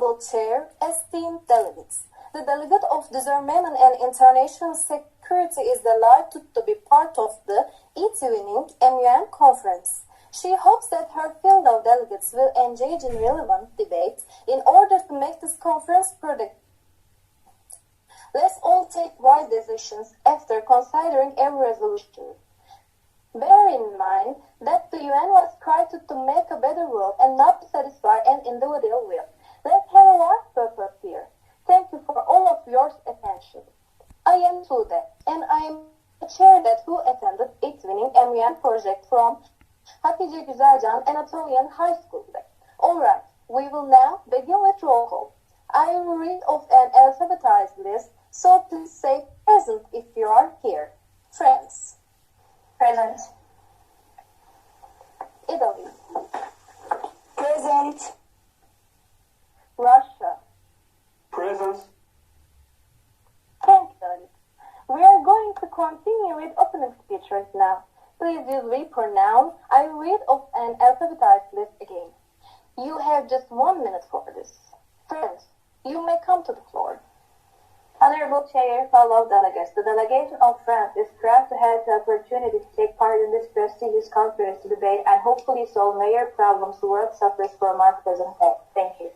Honorable Chair, esteemed delegates, the delegate of disarmament and international security is delighted to be part of the evening MUN conference. She hopes that her field of delegates will engage in relevant debate in order to make this conference productive. Let's all take wise decisions after considering every resolution. Bear in mind that the UN was created to make a better world and not to satisfy an individual will. Let's have a large purpose here. Thank you for all of your attention. I am Tude, and I am the chair that who attended its winning MUN project from Hatice Guzelcan Anatolian Highschool. Alright, we will now begin with roll call. I will read off an alphabetized list, so please say present if you are here. France. Present. Italy. Present. Russia. Present. Thank you. We are going to continue with opening speech right now. Please use we pronoun. I will read off an alphabetized list again. You have just 1 minute for this. France, you may come to the floor. Honorable Chair, fellow delegates, the delegation of France is proud to have the opportunity to take part in this prestigious conference to debate and hopefully solve major problems the world suffers from our present day. Thank you.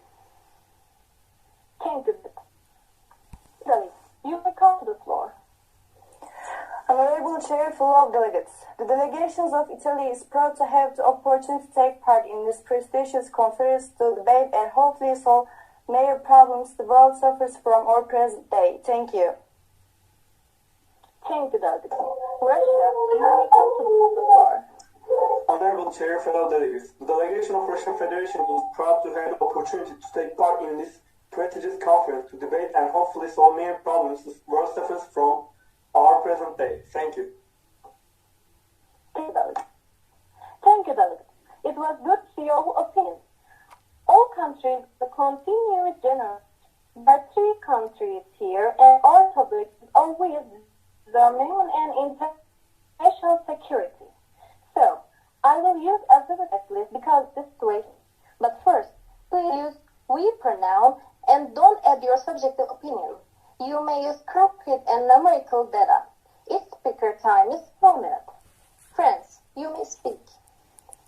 Thank you. Italy, you may come to the floor. Honorable Chair, fellow delegates, the delegations of Italy is proud to have the opportunity to take part in this prestigious conference to debate and hopefully solve major problems the world suffers from our present day. Thank you. Thank you, delegate. Russia, you may come to the floor. Honorable Chair, fellow delegates, the delegation of Russian Federation is proud to have the opportunity to take part in this prestigious conference to debate and hopefully solve major problems the world suffers from our present day. Thank you. Thank you, delegate. Thank you, delegate. It was good to hear your opinion. All countries will continue with general. There are 3 countries here, and our topics are with disarmament and international security. So, I will use alphabet list because of this situation. But first, please use we pronoun and don't add your subjective opinion. You may use concrete and numerical data. Its speaker time is 4 minutes. France, you may speak.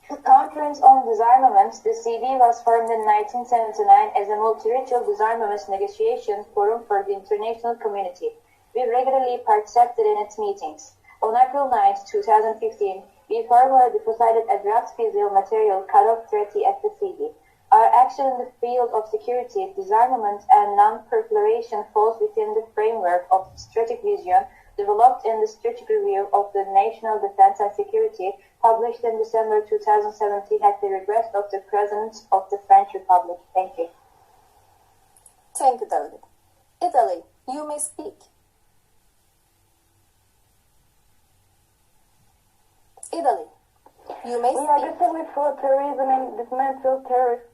The Conference on Disarmament, the CD, was formed in 1979 as a multi-ritual disarmament negotiation forum for the international community. We regularly participated in its meetings. On April 9, 2015, we formally deposited a draft fissile material cut-off treaty at the CD. Our action in the field of security, disarmament, and non-proliferation falls within the framework of the strategic vision developed in the Strategic Review of the National Defense and Security, published in December 2017 at the request of the President of the French Republic. Thank you. Thank you, delegate. Italy, you may speak. Italy, you may We speak. aggressively fought terrorism and dismantled terrorists.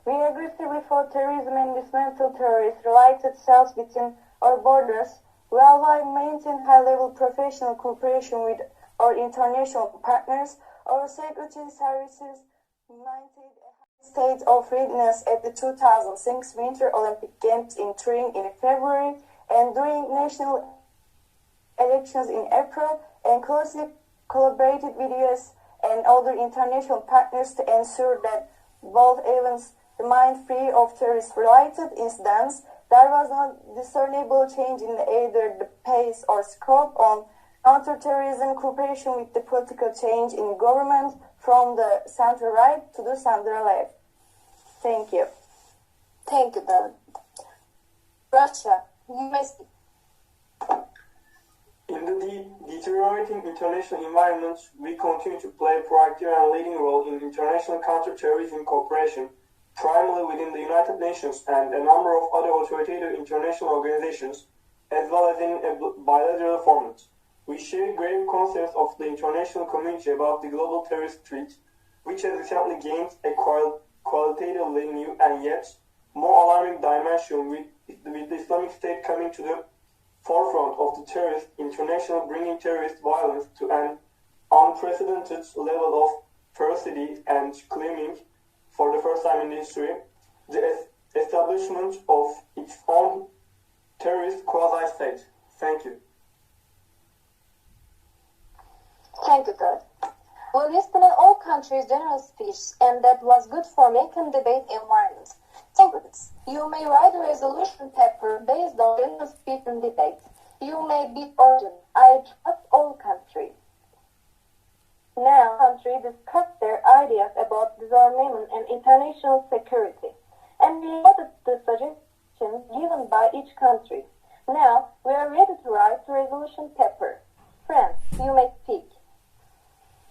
We aggressively fought terrorism and dismantled terrorist-related cells within our borders, while we maintain high-level professional cooperation with our international partners. Our security services maintained a high state of readiness at the 2006 Winter Olympic Games in Turin in February and during national elections in April, and closely collaborated with US and other international partners to ensure that both events remained free of terrorist-related incidents. There was no discernible change in either the pace or scope on counterterrorism cooperation with the political change in government from the center right to the center left. Thank you. Thank you, delegate. Russia, you may speak. In the deteriorating international environment, we continue to play a proactive and leading role in international counterterrorism cooperation, primarily within the United Nations and a number of other authoritative international organizations, as well as in a bilateral format. We share grave concerns of the international community about the global terrorist threat, which has recently gained a qualitatively new and yet more alarming dimension with the Islamic State coming to the forefront of the terrorist international, bringing terrorist violence to an unprecedented level of ferocity and claiming for the first time in history, the establishment of its own terrorist quasi-state. Thank you. Thank you, God. We listened to all countries' general speech, and that was good for making debate environment. Thank you. You may write a resolution paper based on general speech and debate. You may be urgent. I trust all countries. Now, countries discuss their ideas about disarmament and international security, and we noted the suggestions given by each country. Now, we are ready to write a resolution paper. France, you may speak.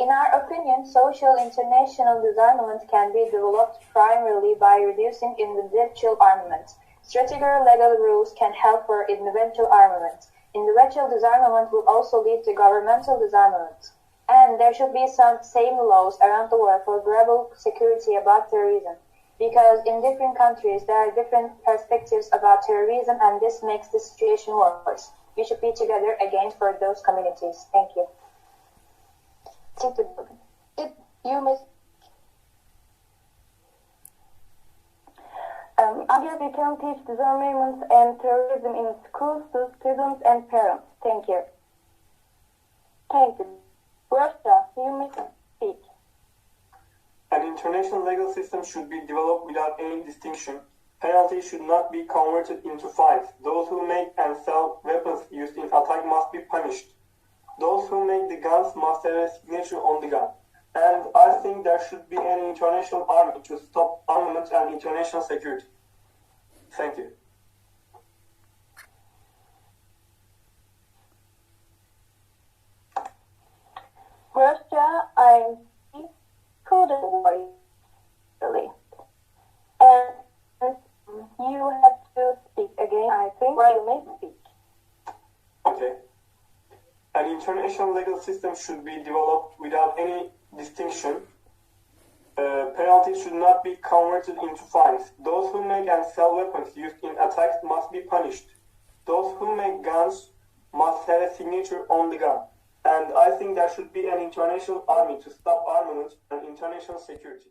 In our opinion, social international disarmament can be developed primarily by reducing individual armament. Stricter legal rules can help for individual armament. Individual disarmament will also lead to governmental disarmament. And there should be some same laws around the world for global security about terrorism. Because in different countries, there are different perspectives about terrorism, and this makes the situation worse. We should be together again for those communities. Thank you. Thank you. You may. I guess we can teach disarmament and terrorism in schools to students and parents. Thank you. Thank you. Russia, you may speak. An international legal system should be developed without any distinction. Penalties should not be converted into fines. Those who make and sell weapons used in attack must be punished. Those who make the guns must have a signature on the gun. And I think there should be an international army to stop armament and international security. Thank you. Russia, I couldn't worry, really. And you have to speak again, I think. You may speak. Okay. An international legal system should be developed without any distinction. Penalties should not be converted into fines. Those who make and sell weapons used in attacks must be punished. Those who make guns must have a signature on the gun. And I think there should be an international army to stop armament and international security.